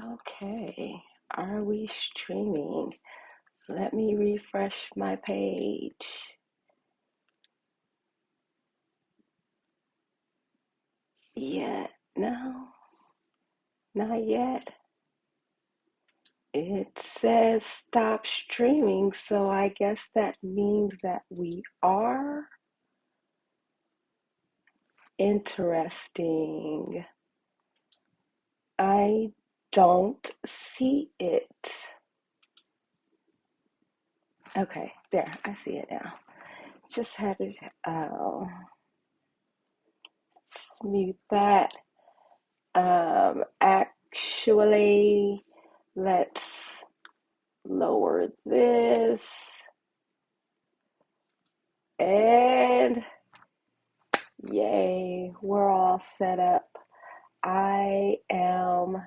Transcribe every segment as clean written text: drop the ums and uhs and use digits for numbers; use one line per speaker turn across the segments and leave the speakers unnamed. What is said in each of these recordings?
Okay, are we streaming? Let me refresh my page. Yet, no, not yet. It says stop streaming, so I guess that means that we are. Interesting. I don't see it. Okay, there, I see it now. Just had to mute that. Actually, let's lower this and yay, we're all set up. I am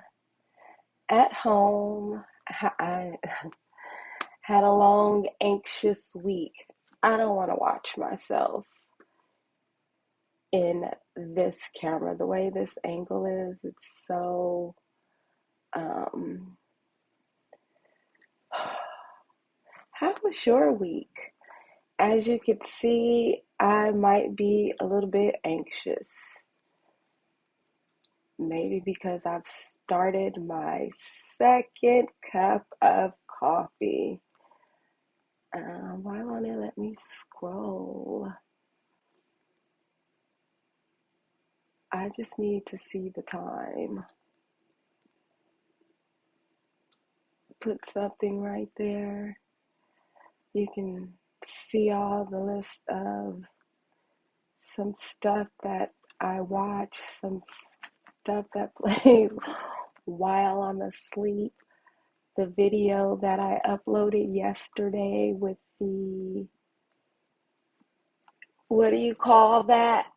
at home. I had a long, anxious week. I don't want to watch myself in this camera. The way this angle is, it's so um how was your week? As you can see, I might be a little bit anxious. Maybe because I've started my second cup of coffee. Why won't it let me scroll? I just need to see the time. Put something right there. You can see all the list of some stuff that I watch, some stuff that plays while I'm asleep. The video that I uploaded yesterday with the, what do you call that?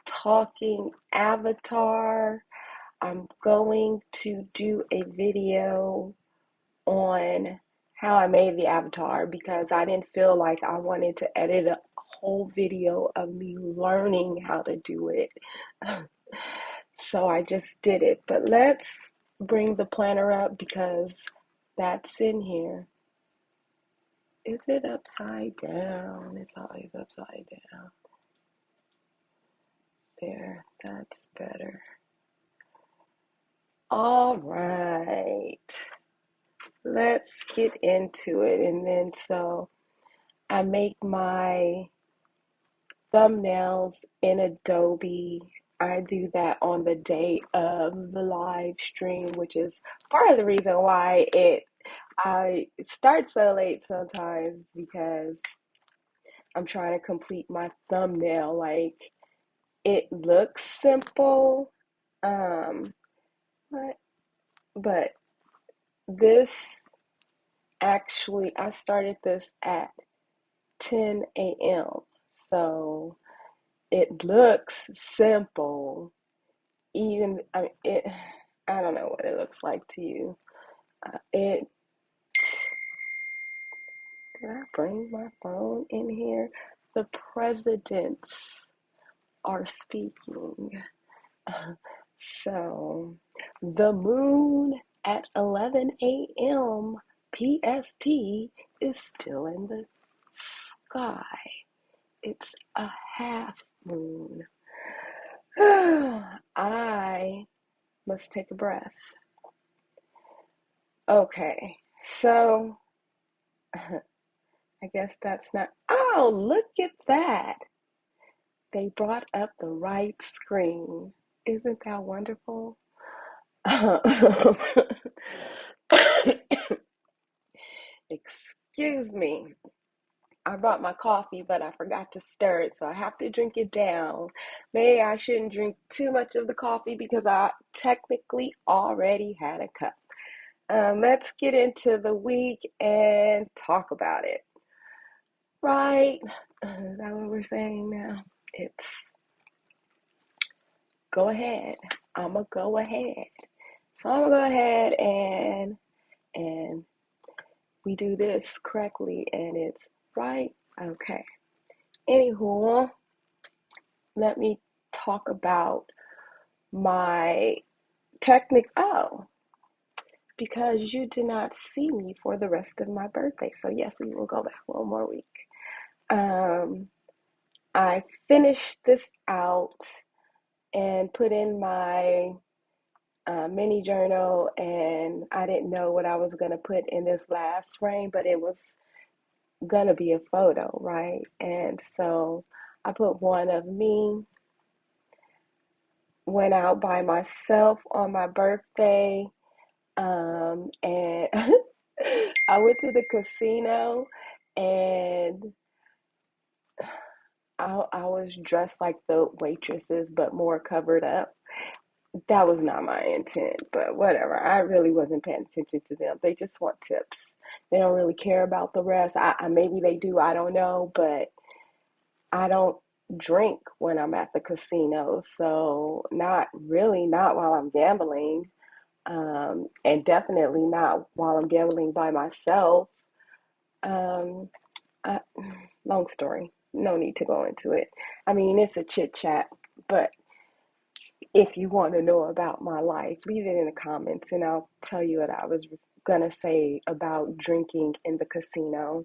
Talking avatar. I'm going to do a video on how I made the avatar because I didn't feel like I wanted to edit a whole video of me learning how to do it. So I just did it. But let's bring the planner up because that's in here. Is it upside down? It's always upside down. There, that's better. All right. Let's get into it. And then so I make my thumbnails in Adobe. I do that on the day of the live stream, which is part of the reason why I start so late sometimes because I'm trying to complete my thumbnail. Like it looks simple, um, but but this actually I started this at 10 a.m. So it looks simple. Even I mean, I don't know what it looks like to you. It Did I bring my phone in here? The presidents are speaking. So the moon at 11 a.m. PST is still in the sky. It's a half moon. I must take a breath. Okay, so I guess that's not. Oh, look at that. They brought up the right screen. Isn't that wonderful? Excuse me. I brought my coffee, but I forgot to stir it, so I have to drink it down. Maybe I shouldn't drink too much of the coffee because I technically already had a cup. Let's get into the week and talk about it. Right? Is that what we're saying now? It's go ahead. I'm gonna go ahead. So I'm gonna go ahead and we do this correctly, and it's right. Okay. Anywho, let me talk about my oh, because you did not see me for the rest of my birthday. So yes, we will go back one more week. Um, I finished this out and put in my mini journal, and I didn't know what I was going to put in this last frame, but it was going to be a photo, right? And so I put one of me, went out by myself on my birthday, and I went to the casino, and I was dressed like the waitresses, but more covered up. That was not my intent, but whatever. I really wasn't paying attention to them. They just want tips. They don't really care about the rest. Maybe they do. I don't know, but I don't drink when I'm at the casino, so not really, not while I'm gambling, and definitely not while I'm gambling by myself. Um, I, Long story. No need to go into it. I mean, it's a chit chat, but if you want to know about my life, leave it in the comments and I'll tell you what I was going to say about drinking in the casino.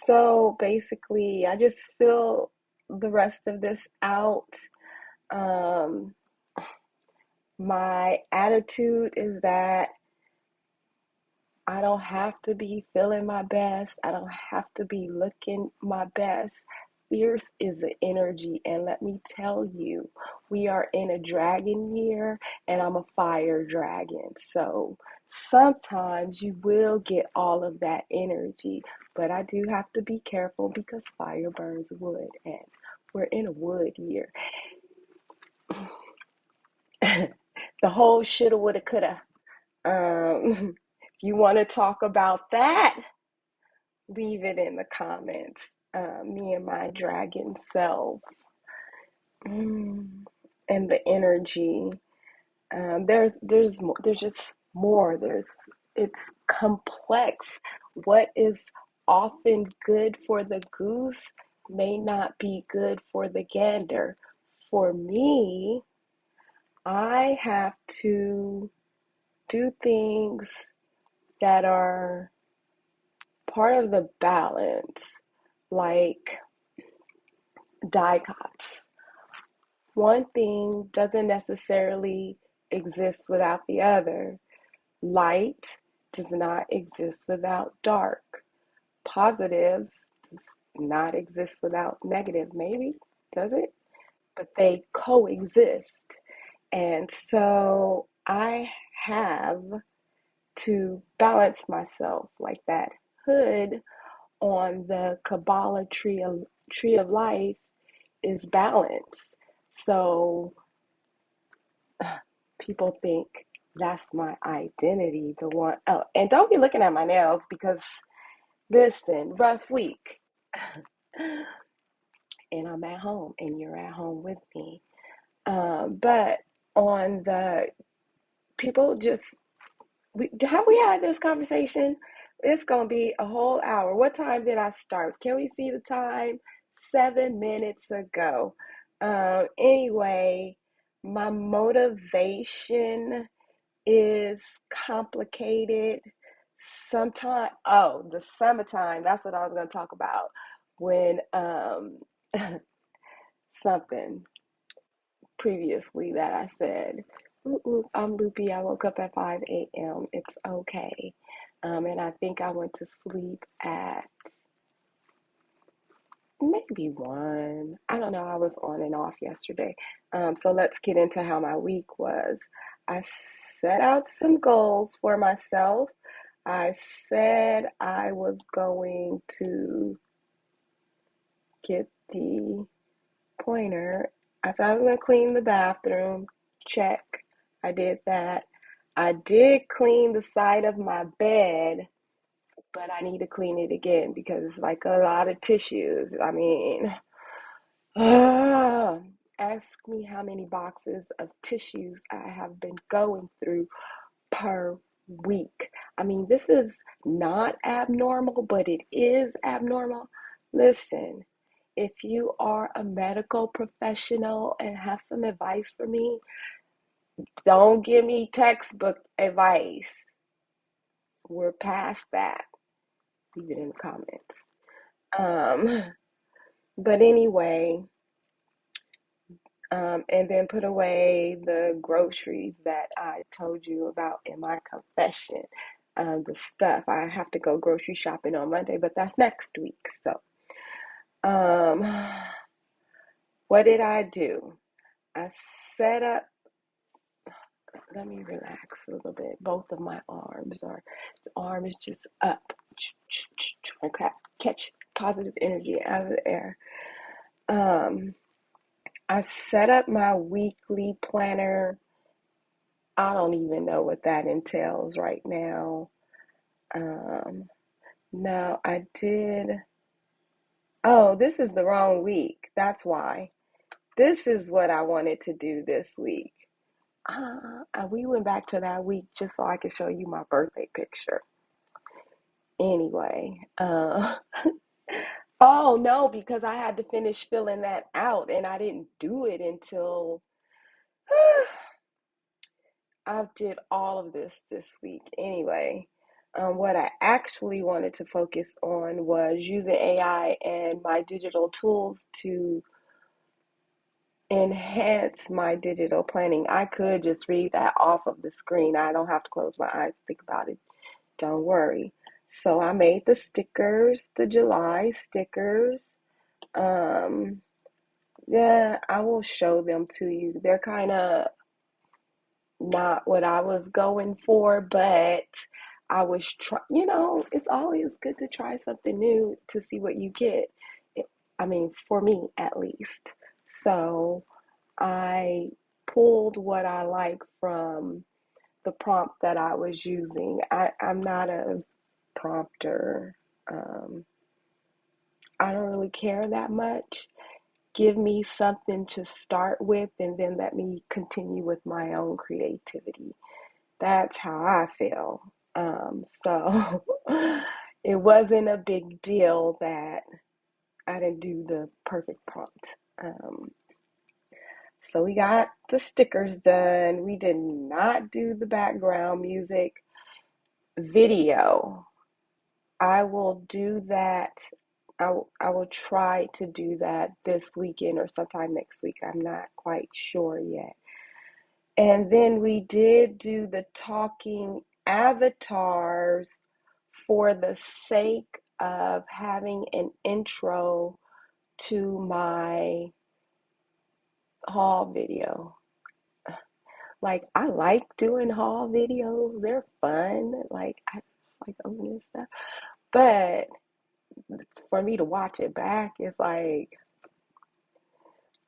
So basically, I just fill the rest of this out. Um, my attitude is that I don't have to be feeling my best. I don't have to be looking my best. Fierce is the energy, and let me tell you, we are in a dragon year, and I'm a fire dragon. So sometimes you will get all of that energy, but I do have to be careful because fire burns wood, and we're in a wood year. The whole shoulda, woulda, coulda. If you want to talk about that, leave it in the comments. Me and my dragon self, and the energy. There's just more. It's complex. What is often good for the goose may not be good for the gander. For me, I have to do things that are part of the balance, like dichots. One thing doesn't necessarily exist without the other. Light does not exist without dark. Positive does not exist without negative. Maybe, does it? But they coexist. And so I have to balance myself like that hood on the Kabbalah tree of life is balance. So people think that's my identity, the one. Oh, and don't be looking at my nails because listen, rough week. And I'm at home and you're at home with me. But on the people just, have we had this conversation? It's going to be a whole hour. What time did I start? Can we see the time? 7 minutes ago. Anyway, my motivation is complicated. Sometimes, oh, the summertime, that's what I was going to talk about. When something previously that I said, ooh, ooh, I'm loopy. I woke up at 5 a.m. It's okay. And I think I went to sleep at maybe 1. I don't know. I was on and off yesterday. So let's get into how my week was. I set out some goals for myself. I said I was going to get the pointer. I said I was going to clean the bathroom. Check. I did that. I did clean the side of my bed, but I need to clean it again because it's like a lot of tissues. I mean, ask me how many boxes of tissues I have been going through per week. I mean, this is not abnormal, but it is abnormal. Listen, if you are a medical professional and have some advice for me, Don't give me textbook advice. We're past that. Leave it in the comments. But anyway, and then put away the groceries that I told you about in my confession. The stuff I have to go grocery shopping on Monday, but that's next week. So, um, what did I do? I set up. Let me relax a little bit. Both of my arms just up. Okay, catch positive energy out of the air. Um, I set up my weekly planner. I don't even know what that entails right now. Um, no, I did. Oh, this is the wrong week. That's why. This is what I wanted to do this week. We went back to that week just so I could show you my birthday picture. Anyway, oh no, because I had to finish filling that out and I didn't do it until I did all of this week. Anyway, what I actually wanted to focus on was using AI and my digital tools to enhance my digital planning. I could just read that off of the screen. I don't have to close my eyes to think about it. Don't worry. So I made the stickers, the July stickers. Um, yeah, I will show them to you. They're kind of not what I was going for, but I was it's always good to try something new to see what you get. I mean, for me at least. So I pulled what I like from the prompt that I was using. I'm not a prompter. Um, I don't really care that much. Give me something to start with and then let me continue with my own creativity. That's how I feel. So it wasn't a big deal that I didn't do the perfect prompt. Um, so we got the stickers done. We did not do the background music video. I will do that. I will try to do that this weekend or sometime next week. I'm not quite sure yet. And then we did do the talking avatars for the sake of having an intro to my haul video. Like, I like doing haul videos, they're fun. Like, I just like opening stuff. But for me to watch it back, it's like,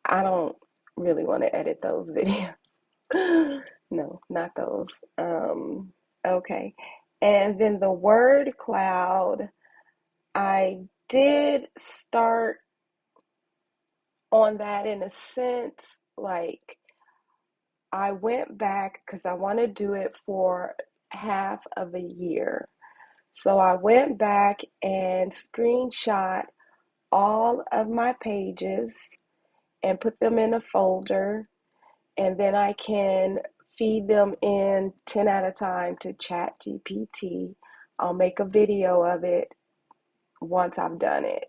I don't really want to edit those videos. No, not those. Okay. And then the word cloud, I did start on that in a sense. Like, I went back because I want to do it for half of a year. So I went back and screenshot all of my pages and put them in a folder, and then I can feed them in 10 at a time to ChatGPT. I'll make a video of it once I've done it.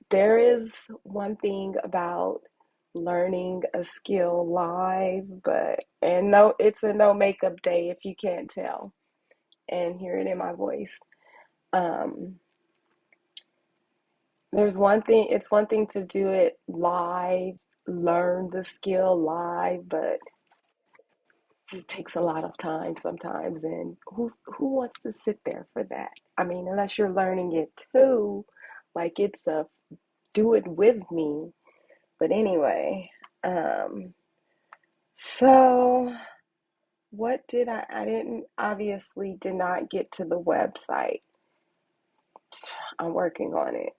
There is one thing about learning a skill live, and no, it's a no makeup day if you can't tell and hear it in my voice. Um, it's one thing to do it live, learn the skill live, but just takes a lot of time sometimes, and who wants to sit there for that? I mean, unless you're learning it too, like it's a do it with me. But anyway, um, so what did I didn't obviously did not get to the website. I'm working on it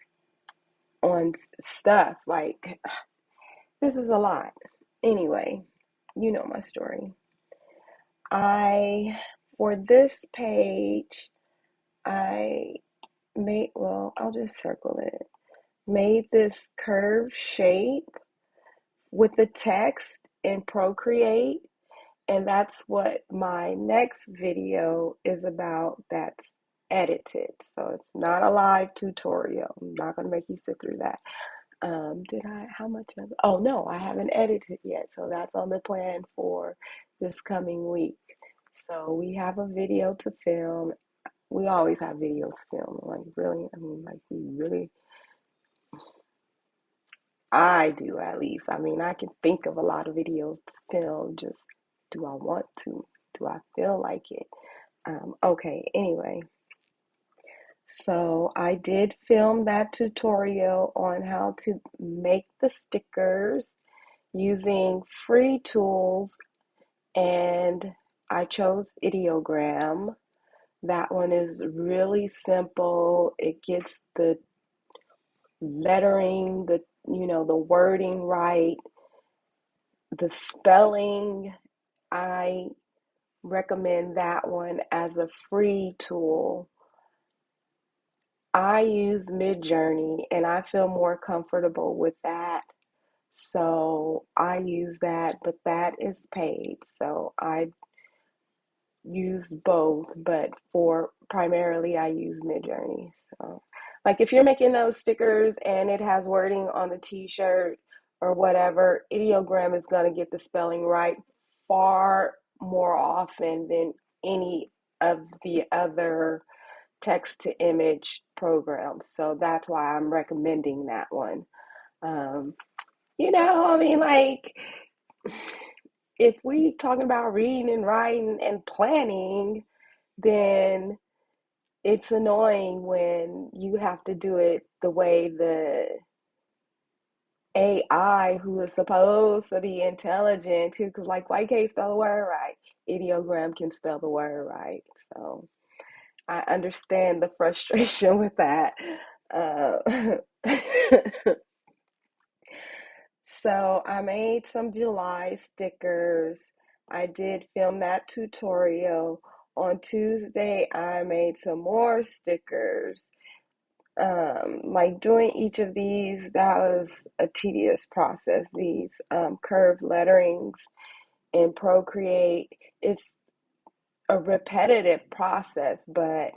on stuff like this is a lot. Anyway, you know my story. I for this page I I'll just circle it. Made this curved shape with the text in Procreate, and that's what my next video is about. That's edited, so it's not a live tutorial. I'm not going to make you sit through that. Did I, how much of it? Oh no, I haven't edited yet. So that's on the plan for this coming week. So we have a video to film. We always have videos to film. Like really, I mean, like we really, I do at least. I mean, I can think of a lot of videos to film. Just do I want to? Do I feel like it? Okay, anyway. So I did film that tutorial on how to make the stickers using free tools, and I chose Ideogram. That one is really simple. It gets the lettering, the wording right, the spelling. I recommend that one as a free tool. I use Midjourney and I feel more comfortable with that. So I use that, but that is paid. So I use both, but for primarily I use Midjourney. So, like if you're making those stickers and it has wording on the t-shirt or whatever, Ideogram is going to get the spelling right far more often than any of the other text to image programs. So that's why I'm recommending that one. Um, I mean, like if we talking about reading and writing and planning, then it's annoying when you have to do it the way the AI, who is supposed to be intelligent, who could like, why can't spell the word right? Ideogram can spell the word right. So I understand the frustration with that. Uh, so I made some July stickers. I did film that tutorial. On Tuesday, I made some more stickers. Like doing each of these, that was a tedious process. These curved letterings in Procreate, it's a repetitive process, but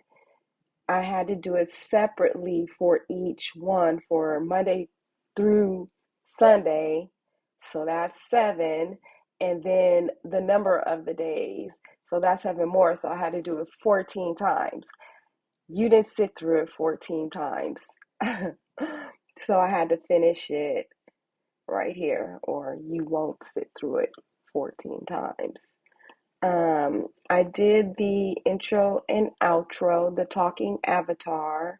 I had to do it separately for each one for Monday through Sunday. So that's seven. And then the number of the days. So that's seven more. So I had to do it 14 times. You didn't sit through it 14 times. So I had to finish it right here, or you won't sit through it 14 times. I did the intro and outro, the talking avatar.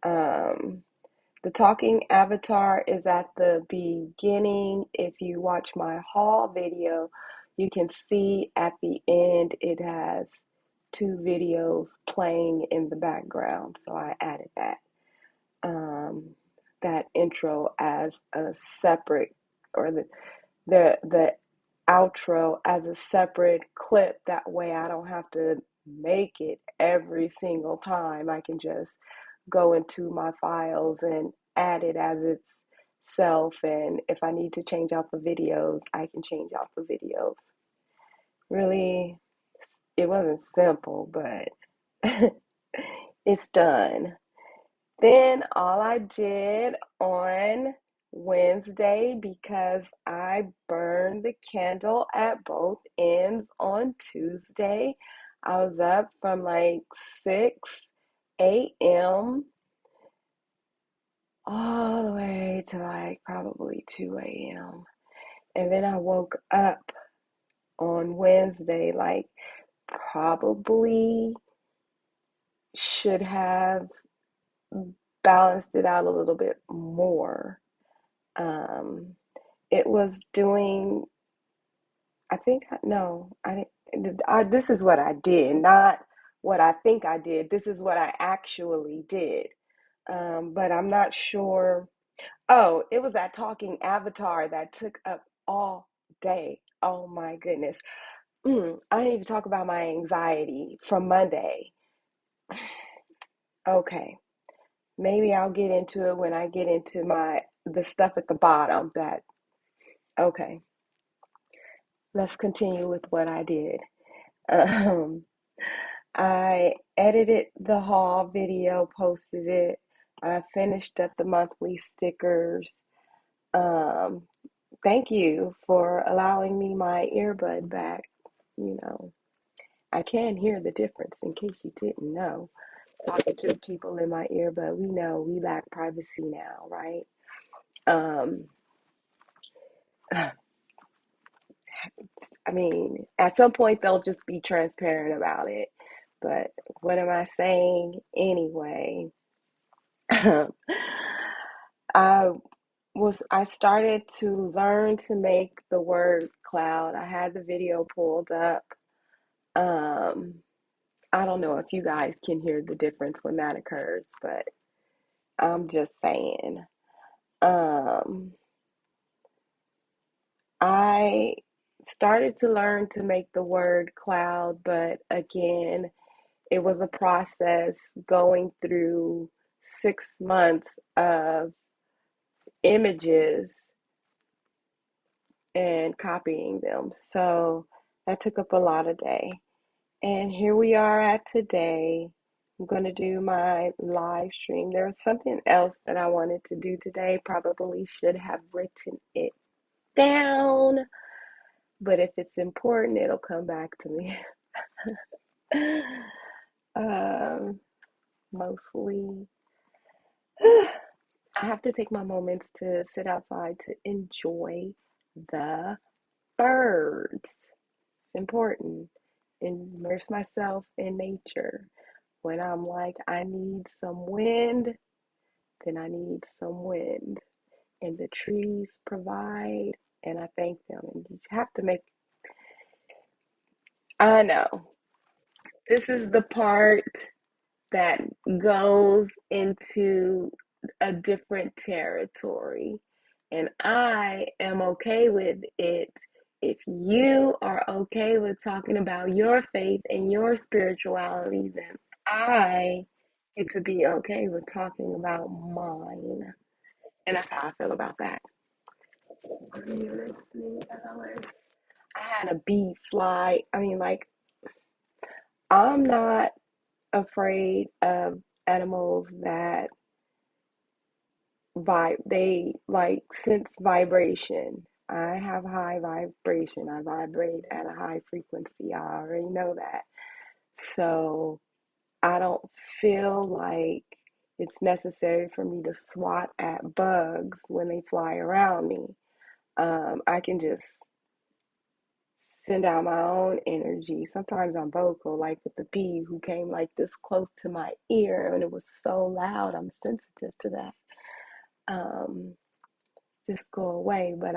Um, the talking avatar is at the beginning. If you watch my haul video, you can see at the end it has two videos playing in the background. So I added um, that intro as a separate, or the outro as a separate clip. That way I don't have to make it every single time. I can just go into my files and add it as itself. And if I need to change out the videos, I can change out the videos. Really, it wasn't simple, but it's done. Then all I did on Wednesday, because I burned the candle at both ends on Tuesday, I was up from like 6 a.m. all the way to like probably 2 a.m. And then I woke up on Wednesday, like probably should have balanced it out a little bit more. Um, it was doing, I think, no, I didn't, this is what I did, not what I think I did. This is what I actually did. But I'm not sure. Oh, it was that talking avatar that took up all day. Oh my goodness. I didn't even talk about my anxiety from Monday. Okay, maybe I'll get into it when I get into the stuff at the bottom that Okay, let's continue with what I did. Um, I edited the haul video, posted it. I finished up the monthly stickers. Um, Thank you for allowing me my earbud back. You know, I can hear the difference in case you didn't know. Talking to the people in my earbud, we know we lack privacy now, right? Um, I mean, at some point they'll just be transparent about it. But what am I saying anyway? I I started to learn to make the word cloud. I had the video pulled up. Um, I don't know if you guys can hear the difference when that occurs, but I'm just saying. Um, I started to learn to make the word cloud, but again, it was a process going through 6 months of images and copying them. So that took up a lot of day. And here we are at today. I'm going to do my live stream. There was something else that I wanted to do today. Probably should have written it down, but if it's important, it'll come back to me. um, Mostly, I have to take my moments to sit outside to enjoy the birds. It's important. Immerse myself in nature. When I'm like, I need some wind, then I need some wind. And the trees provide, and I thank them. And you have to make, I know, this is the part that goes into a different territory. And I am okay with it if you are okay with talking about your faith and your spirituality, then I get to be okay with talking about mine. And that's how I feel about that. Are you listening, Alice? I had a bee fly. I mean, like, I'm not afraid of animals that they like sense vibration. I have high vibration. I vibrate at a high frequency. I already know that. So I don't feel like it's necessary for me to swat at bugs when they fly around me. I can just send out my own energy. Sometimes I'm vocal, like with the bee who came like this close to my ear and it was so loud. I'm sensitive to that. Um, just go away. But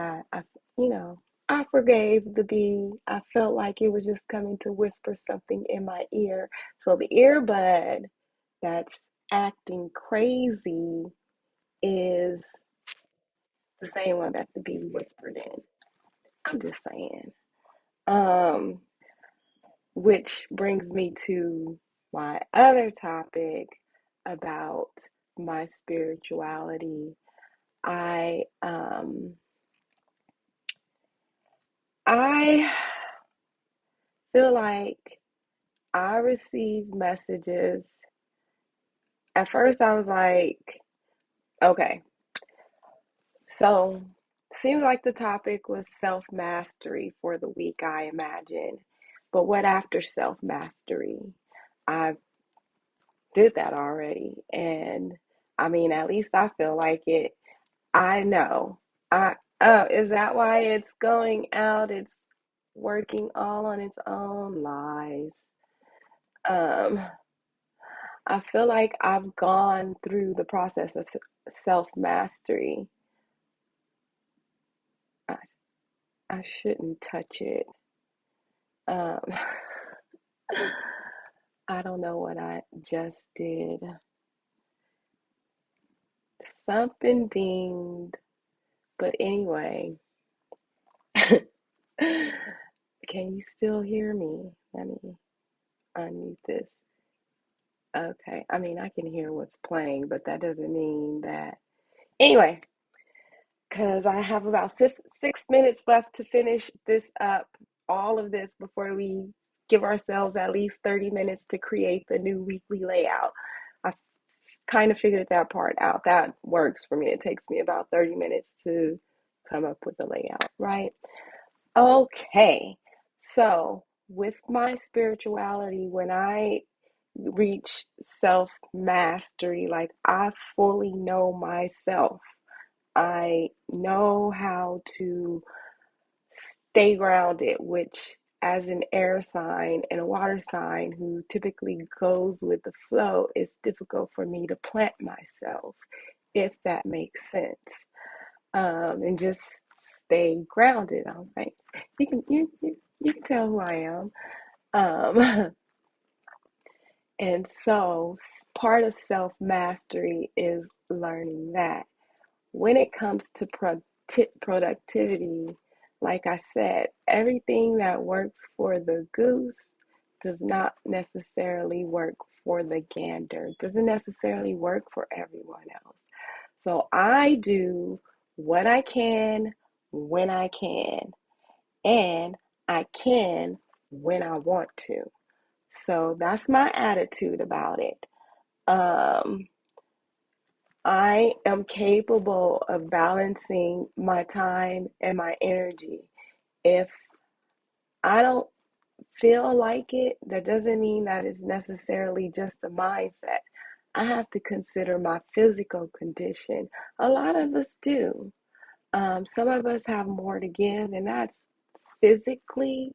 you know, I forgave the bee. I felt like it was just coming to whisper something in my ear. So the earbud that's acting crazy is the same one that the bee whispered in. I'm just saying. Um, which brings me to my other topic about my spirituality. I um I feel like I received messages. At first I was like, okay, so seems like the topic was self-mastery for the week, I imagine. But what after self-mastery? I did that already. And I mean, at least I feel like it. I know. I Is that why it's going out? It's working all on its own lies. Um, I feel like I've gone through the process of self mastery. I, I shouldn't touch it. Um, I don't know what I just did. Something dinged. But anyway, can you still hear me? Let me unmute this. Okay. I mean, I can hear what's playing, but that doesn't mean that. Anyway, because I have about 6 minutes left to finish this up, all of this, before we give ourselves at least 30 minutes to create the new weekly layout. I kind of figured that part out. That works for me. It takes me about 30 minutes to come up with the layout, right? Okay. So, with my spirituality, when I reach self mastery, like I fully know myself, I know how to stay grounded, which, as an air sign and a water sign who typically goes with the flow, it's difficult for me to plant myself, if that makes sense. And just stay grounded. I'm like, you can tell who I am. Um, and so part of self mastery is learning that. When it comes to productivity, like I said, everything that works for the goose does not necessarily work for the gander, doesn't necessarily work for everyone else. So I do what I can when I can, and I can when I want to. So that's my attitude about it. Um, I am capable of balancing my time and my energy. If I don't feel like it, that doesn't mean that it's necessarily just a mindset. I have to consider my physical condition. A lot of us do. Some of us have more to give, and that's physically,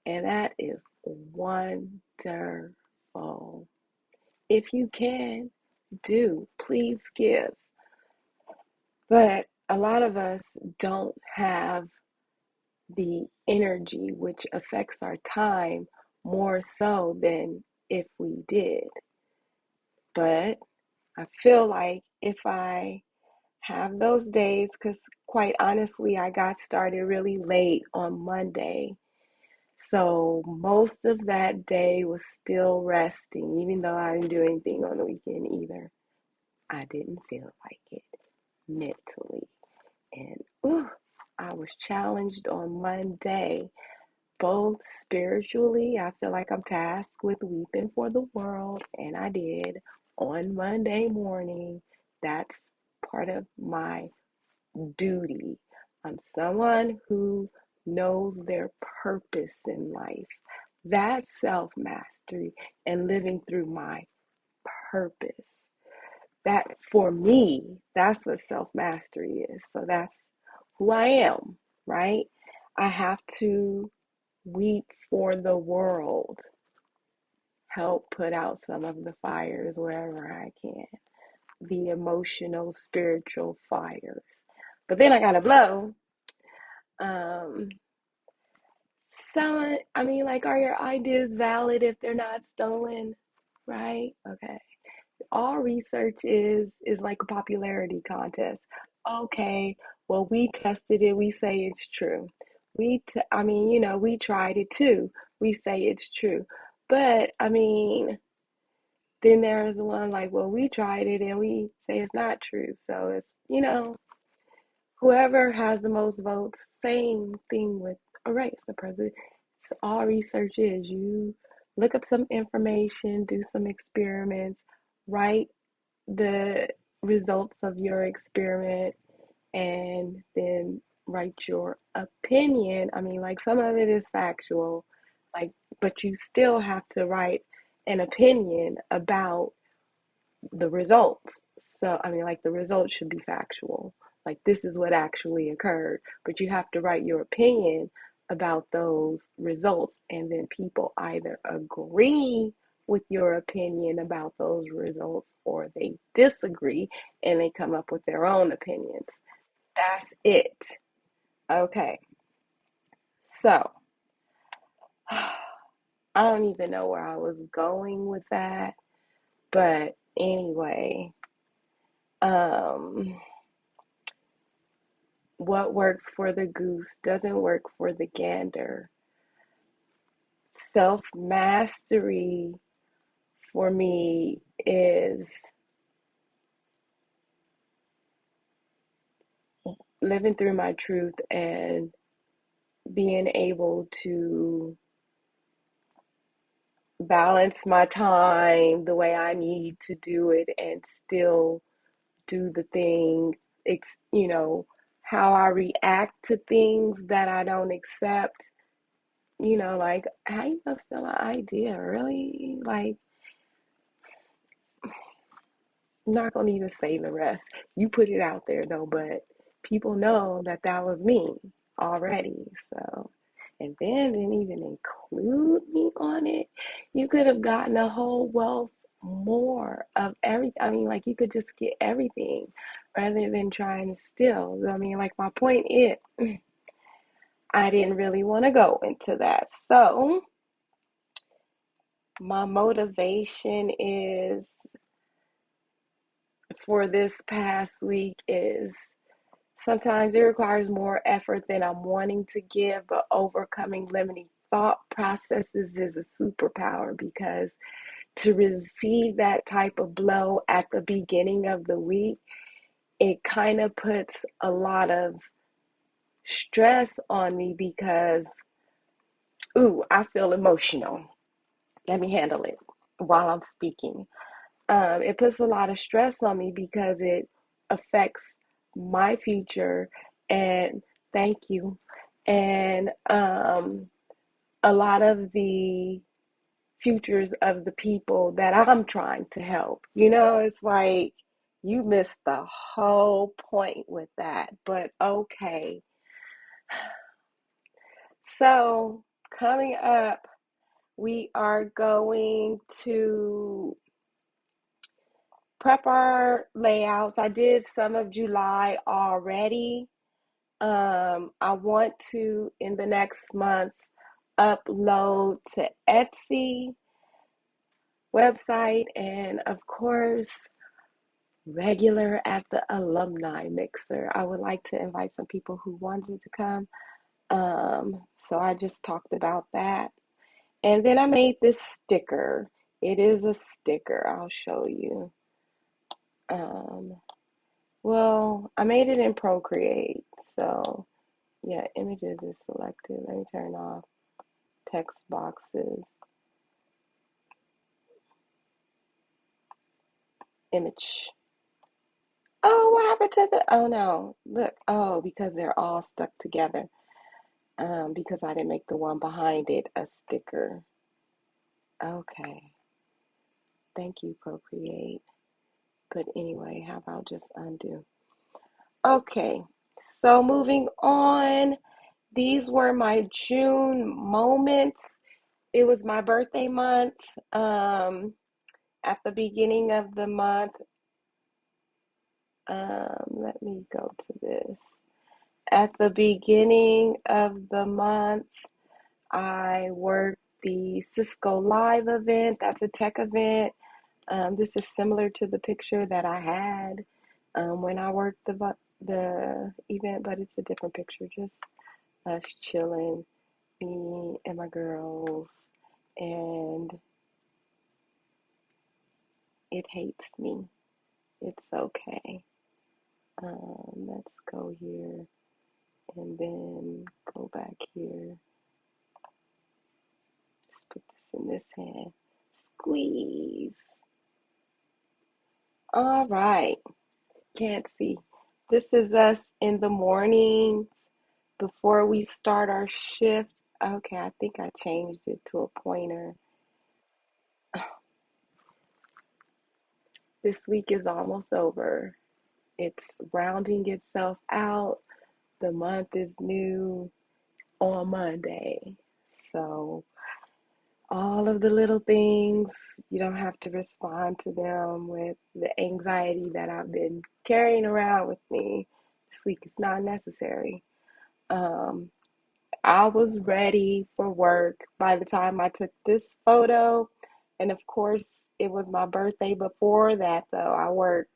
and that is wonderful. If you can, do. Please give. But a lot of us don't have the energy, which affects our time more so than if we did. But I feel like if I have those days, because quite honestly, I got started really late on Monday. So most of that day was still resting, even though I didn't do anything on the weekend either. I didn't feel like it mentally. And I was challenged on Monday, both spiritually. I feel like I'm tasked with weeping for the world, and I did on Monday morning. That's part of my duty. I'm someone who knows their purpose in life. That's self mastery and living through my purpose. That, for me, that's what self mastery is. So that's who I am, right? I have to weep for the world, help put out some of the fires wherever I can, the emotional, spiritual fires. But then I gotta blow. Um, I mean, like, are your ideas valid if they're not stolen? Right? Okay. All research is like a popularity contest. Okay, well, we tested it, we say it's true. I mean, we tried it too. We say it's true. But I mean, then there's one like, well, we tried it and we say it's not true. So it's, whoever has the most votes, same thing with a race, the president. So all research is you look up some information, do some experiments, write the results of your experiment, and then write your opinion. I mean, like, some of it is factual, like, but you still have to write an opinion about the results. So, I mean, like, the results should be factual. Like, this is what actually occurred, but you have to write your opinion about those results, and then people either agree with your opinion about those results or they disagree and they come up with their own opinions. That's it. Okay. So, I don't even know where I was going with that, but anyway, um what works for the goose doesn't work for the gander. Self mastery for me is living through my truth and being able to balance my time the way I need to do it and still do the things, you know, how I react to things that I don't accept, like, how you gonna steal my idea? Really? Like, I'm not gonna even say the rest. You put it out there though, but people know that that was me already. So, and then didn't even include me on it. You could have gotten a whole wealth more of everything. I mean, like you could just get everything rather than trying to steal. I mean, like my point is, I didn't really want to go into that. So, my motivation is for this past week is sometimes it requires more effort than I'm wanting to give, but overcoming limiting thought processes is a superpower because to receive that type of blow at the beginning of the week, it kind of puts a lot of stress on me because, ooh, I feel emotional. Let me handle it while I'm speaking. It puts a lot of stress on me because it affects my future and thank you. And a lot of the futures of the people that I'm trying to help. It's like you missed the whole point with that, but okay. So, coming up, we are going to prep our layouts. I did some of July already. I want to, in the next month, upload to Etsy website and, of course, regular at the alumni mixer. I would like to invite some people who wanted to come. So I just talked about that. And then I made this sticker. It is a sticker. I'll show you. Um, Well, I made it in Procreate. So, yeah, images is selected. Let me turn off text boxes. Image. Oh, what happened to the? Oh no. Look. Oh, because they're all stuck together. Because I didn't make the one behind it a sticker. Okay. Thank you, Procreate. But anyway, how about just undo? Okay. So moving on. These were my June moments. It was my birthday month. At the beginning of the month, let me go to this. At the beginning of the month, I worked the Cisco Live event. That's a tech event. This is similar to the picture that I had when I worked the event, but it's a different picture. Just us chilling, me and my girls, and it hates me. It's okay. Let's go here and then go back here. Just put this in this hand. Squeeze. All right. Can't see. This is us in the mornings before we start our shift. Okay, I think I changed it to a pointer. This week is almost over. It's rounding itself out. The month is new on Monday. So all of the little things, you don't have to respond to them with the anxiety that I've been carrying around with me this week. It's not necessary. Um, I was ready for work by the time I took this photo. And of course, it was my birthday before that, though. I worked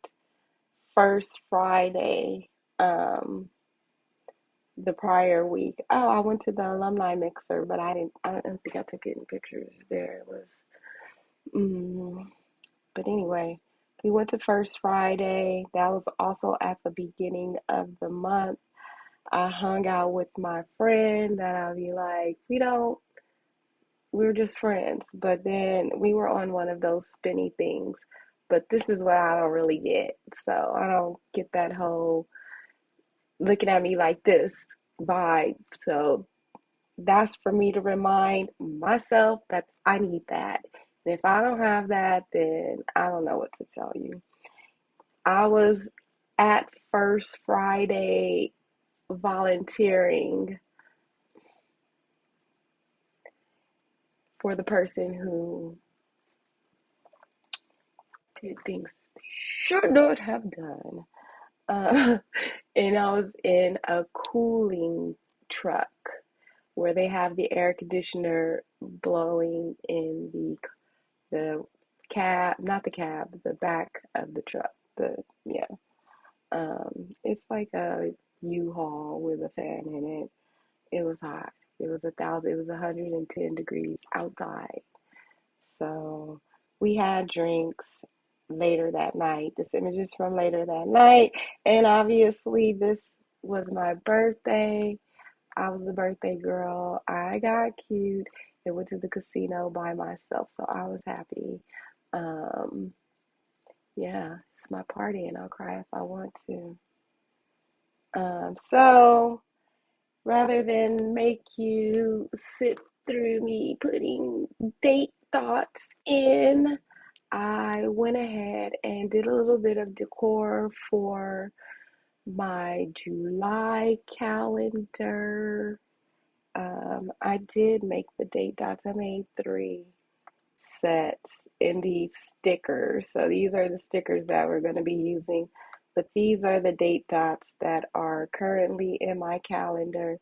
first Friday, the prior week. Oh, I went to the alumni mixer, but I don't think I took any pictures there. It was Mm, but anyway, we went to First Friday. That was also at the beginning of the month. I hung out with my friend that I'll be like, we're just friends. But then we were on one of those spinny things. But this is what I don't really get. So I don't get that whole looking at me like this vibe. So that's for me to remind myself that I need that. And if I don't have that, then I don't know what to tell you. I was at First Friday volunteering for the person who did things they should not have done. Uh, and I was in a cooling truck where they have the air conditioner blowing in the cab, not the cab, the back of the truck. The yeah, it's like a U-Haul with a fan in it. It was hot. It was 1,000. It was 110 degrees outside. So we had drinks later that night. This image is from later that night, and obviously this was my birthday. I was the birthday girl. I got cute and went to the casino by myself, so I was happy. Um, yeah, it's my party, and I'll cry if I want to. So rather than make you sit through me putting date thoughts in, I went ahead and did a little bit of decor for my July calendar. I did make the date dots. I made three sets in these stickers. So these are the stickers that we're going to be using, but these are the date dots that are currently in my calendar.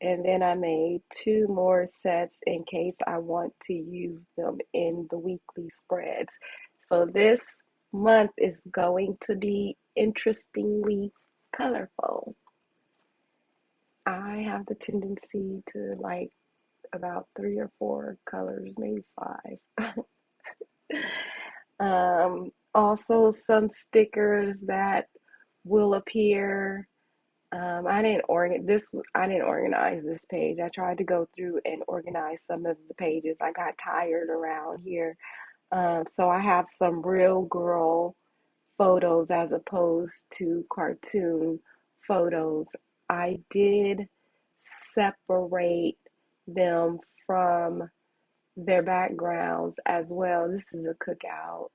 And then I made two more sets in case I want to use them in the weekly spreads. So this month is going to be interestingly colorful. I have the tendency to like about three or four colors, maybe five. Also some stickers that will appear. I didn't organize this page. I tried to go through and organize some of the pages. I got tired around here. So I have some real girl photos as opposed to cartoon photos. I did separate them from their backgrounds as well. This is a cookout.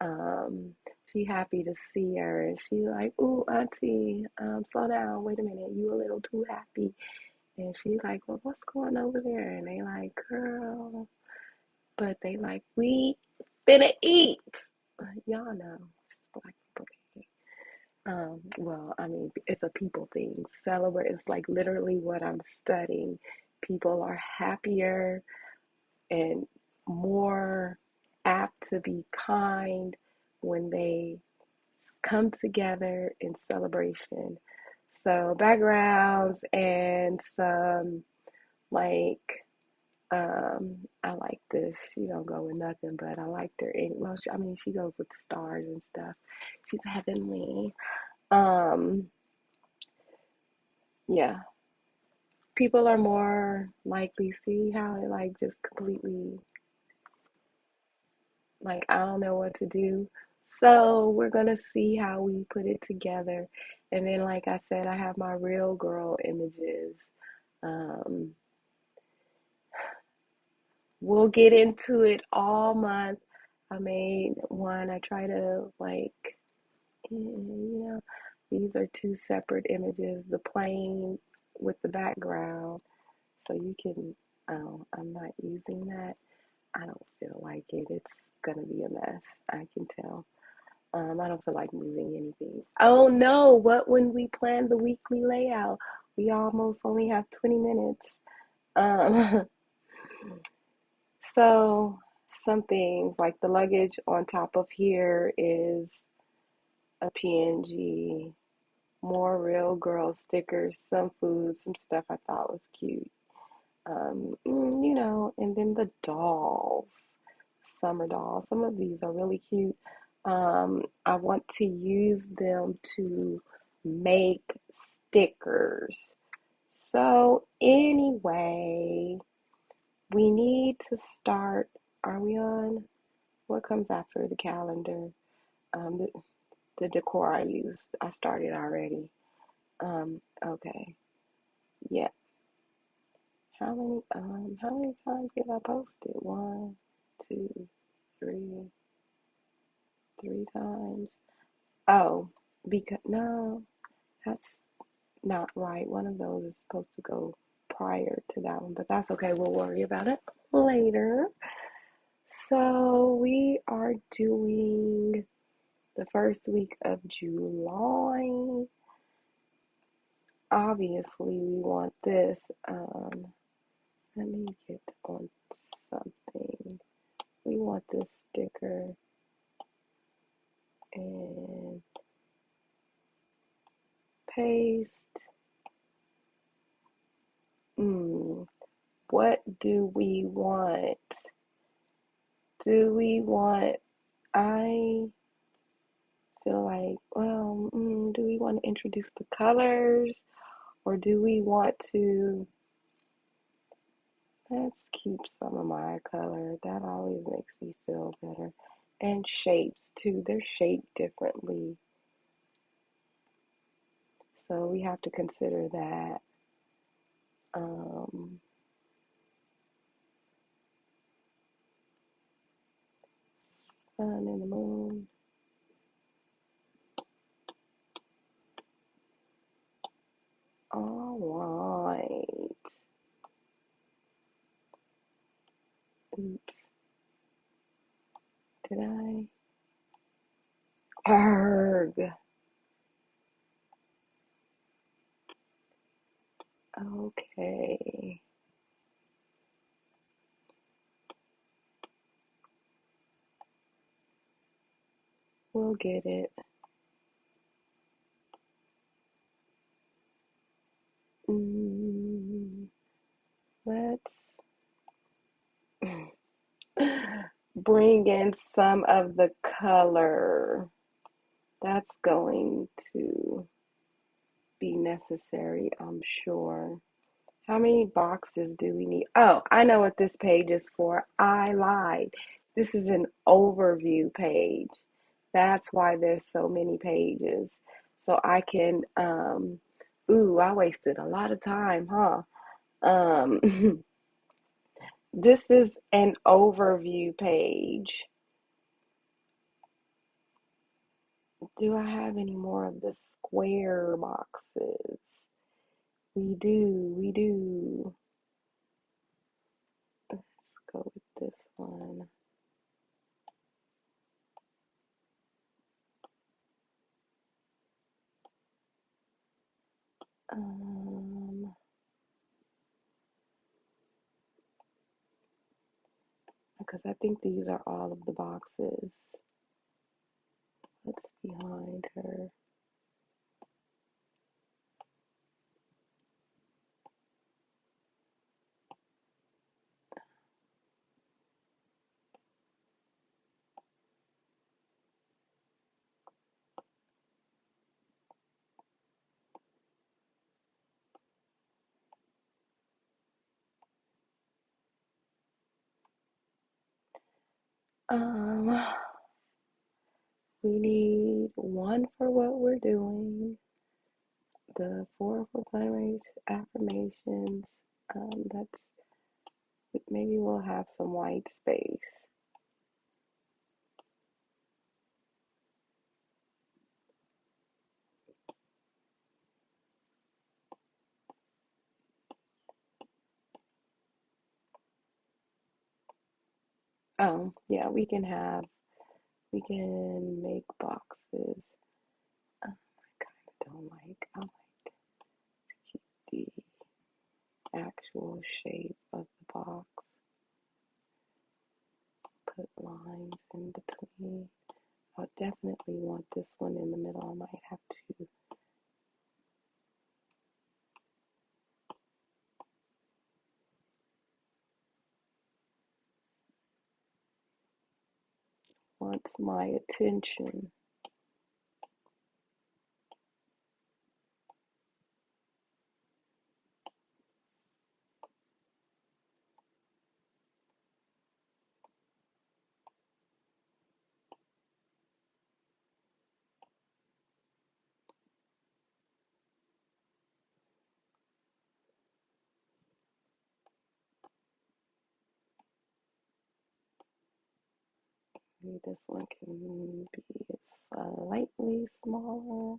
Um, she happy to see her, and she like, "Ooh, auntie, slow down. Wait a minute, you a little too happy." And she like, "Well, what's going over there?" And they like, "Girl," but they like, "We finna eat." Y'all know, it's black people. Well, I mean, it's a people thing. Celebrate is like literally what I'm studying. People are happier and more apt to be kind when they come together in celebration. So backgrounds and some like I like this. She don't go with nothing, but I liked her. Well, I mean, she goes with the stars and stuff. She's heavenly. Um, yeah, people are more likely see how it like just completely like I don't know what to do. So we're gonna see how we put it together. And then like I said, I have my real girl images. Um, we'll get into it all month. I made one, I try to like these are two separate images, the plane with the background. So you can I'm not using that. I don't feel like it. It's gonna be a mess. I can tell. I don't feel like moving anything. Oh no, what when we plan the weekly layout? We almost only have 20 minutes. Um, so some things like the luggage on top of here is a PNG, more real girl stickers, some food, some stuff I thought was cute. And then the dolls, summer dolls. Some of these are really cute. I want to use them to make stickers. So anyway, we need to start. Are we on? What comes after the calendar? The, the decor I used. I started already. Okay. Yeah. How many times did I post it? One, two, three, 3 times. Oh, because no, that's not right. One of those is supposed to go prior to that one, but that's okay. We'll worry about it later. So we are doing the first week of July. Obviously, we want this. Let me get on something. We want this sticker and paste. What do we want? Do we want, I feel like, well, do we want to introduce the colors or do we want to, let's keep some of my color. That always makes me feel better. And shapes too. They're shaped differently. So we have to consider that. Um, Sun and the moon. All right. Oops. Did I? Arg. Okay. We'll get it. Let's bring in some of the color. That's going to be necessary, I'm sure. How many boxes do we need? Oh, I know what this page is for. I lied. This is an overview page. That's why there's so many pages. So I can, I wasted a lot of time, huh? Um, this is an overview page. Do I have any more of the square boxes? We do. Let's go with this one. Because I think these are all of the boxes. What's behind her? Um, we need one for what we're doing, the four for primary affirmations. That's maybe we'll have some white space. Oh, yeah, we can make boxes. I kind of don't like, I like to keep the actual shape of the box. Put lines in between. I definitely want this one in the middle. I might have to. Wants my attention. Maybe this one can be slightly smaller.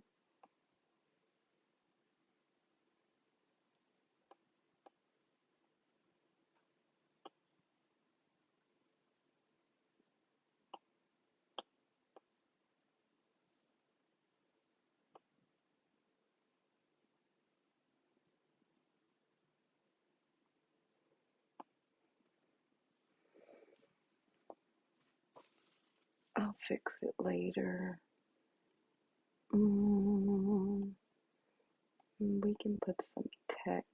I'll fix it later. Mm, we can put some text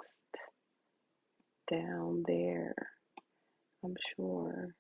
down there, I'm sure.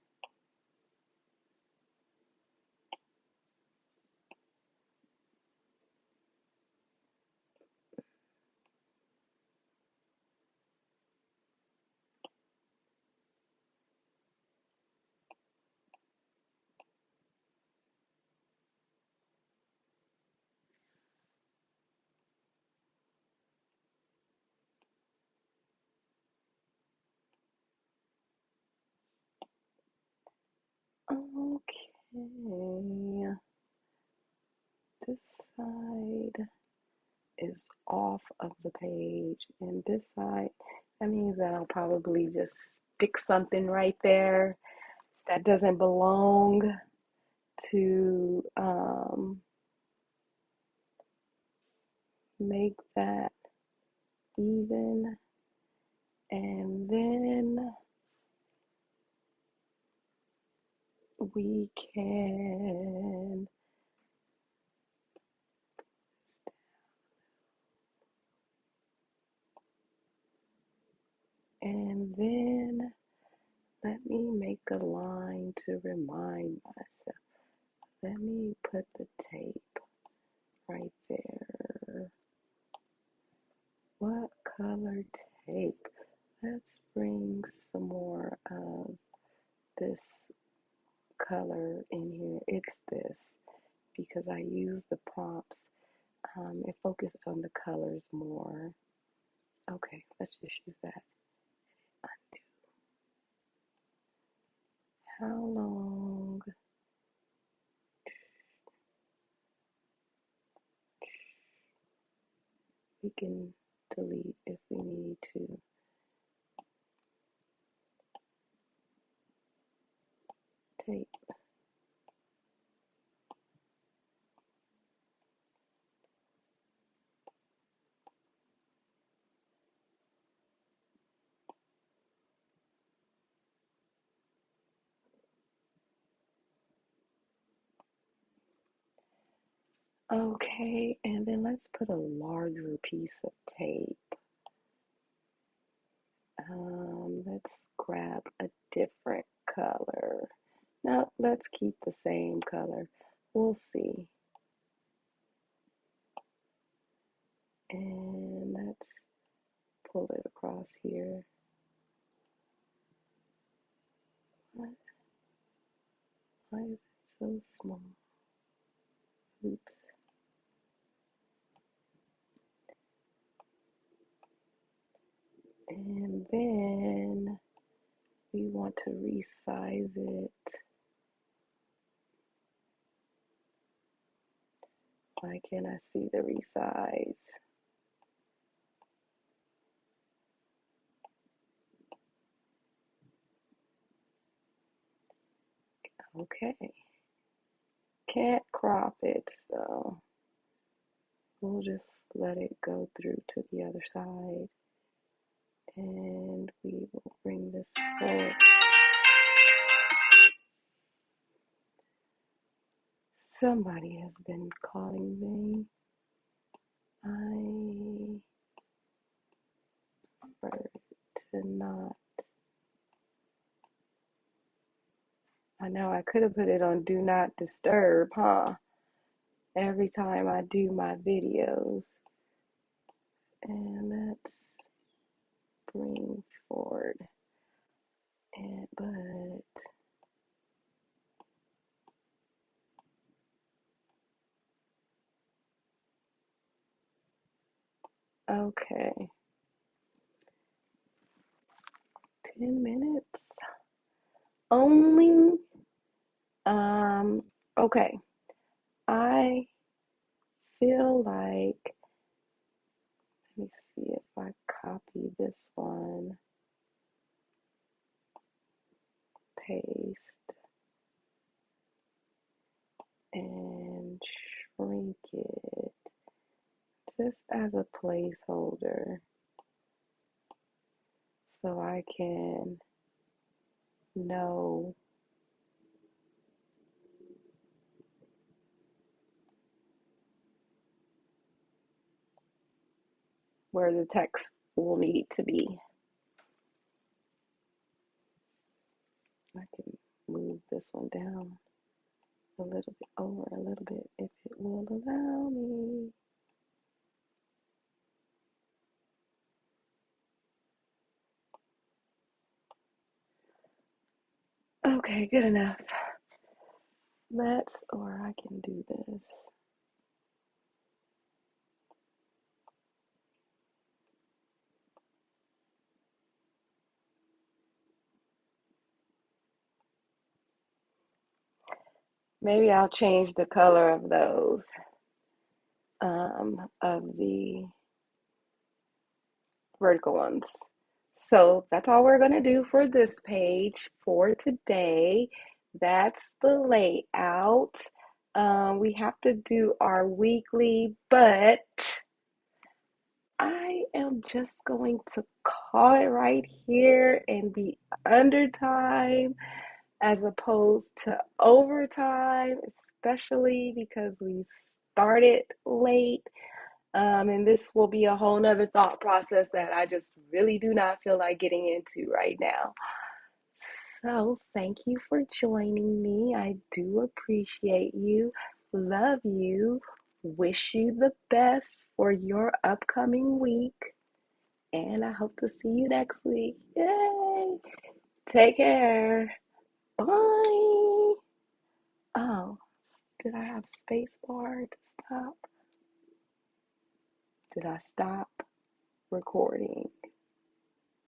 Okay, this side is off of the page, and this side, that means that I'll probably just stick something right there that doesn't belong to make that even, and then we can, and then let me make a line to remind myself. Let me put the tape right there. What color tape? Let's bring some more of this color in here. It's this because I use the prompts. It focuses on the colors more. Okay, let's just use that. Undo. How long? We can delete if we need to. Tape. Okay, and then let's put a larger piece of tape. Let's grab a different color. No, let's keep the same color. We'll see. And let's pull it across here. What? Why is it so small? Oops. And then we want to resize it. Why can't I see the resize? Okay. Can't crop it, so we'll just let it go through to the other side. And we will bring this forward. Somebody has been calling me. I prefer to not. I know I could have put it on do not disturb, huh? Every time I do my videos. And let's bring forward. But okay. 10 minutes only. Um, okay. I feel like, let me see if I copy this one, paste, and shrink it just as a placeholder so I can know where the text will need to be. I can move this one down a little bit over a little bit if it will allow me. Okay, good enough. Or I can do this. Maybe I'll change the color of those, of the vertical ones. So that's all we're going to do for this page for today. That's the layout. We have to do our weekly, but I am just going to call it right here and be under time as opposed to overtime, especially because we started late. And this will be a whole nother thought process that I just really do not feel like getting into right now. So, thank you for joining me. I do appreciate you, love you, wish you the best for your upcoming week, and I hope to see you next week. Yay! Take care. Bye. Oh, did I have space bar to stop? Did I stop recording?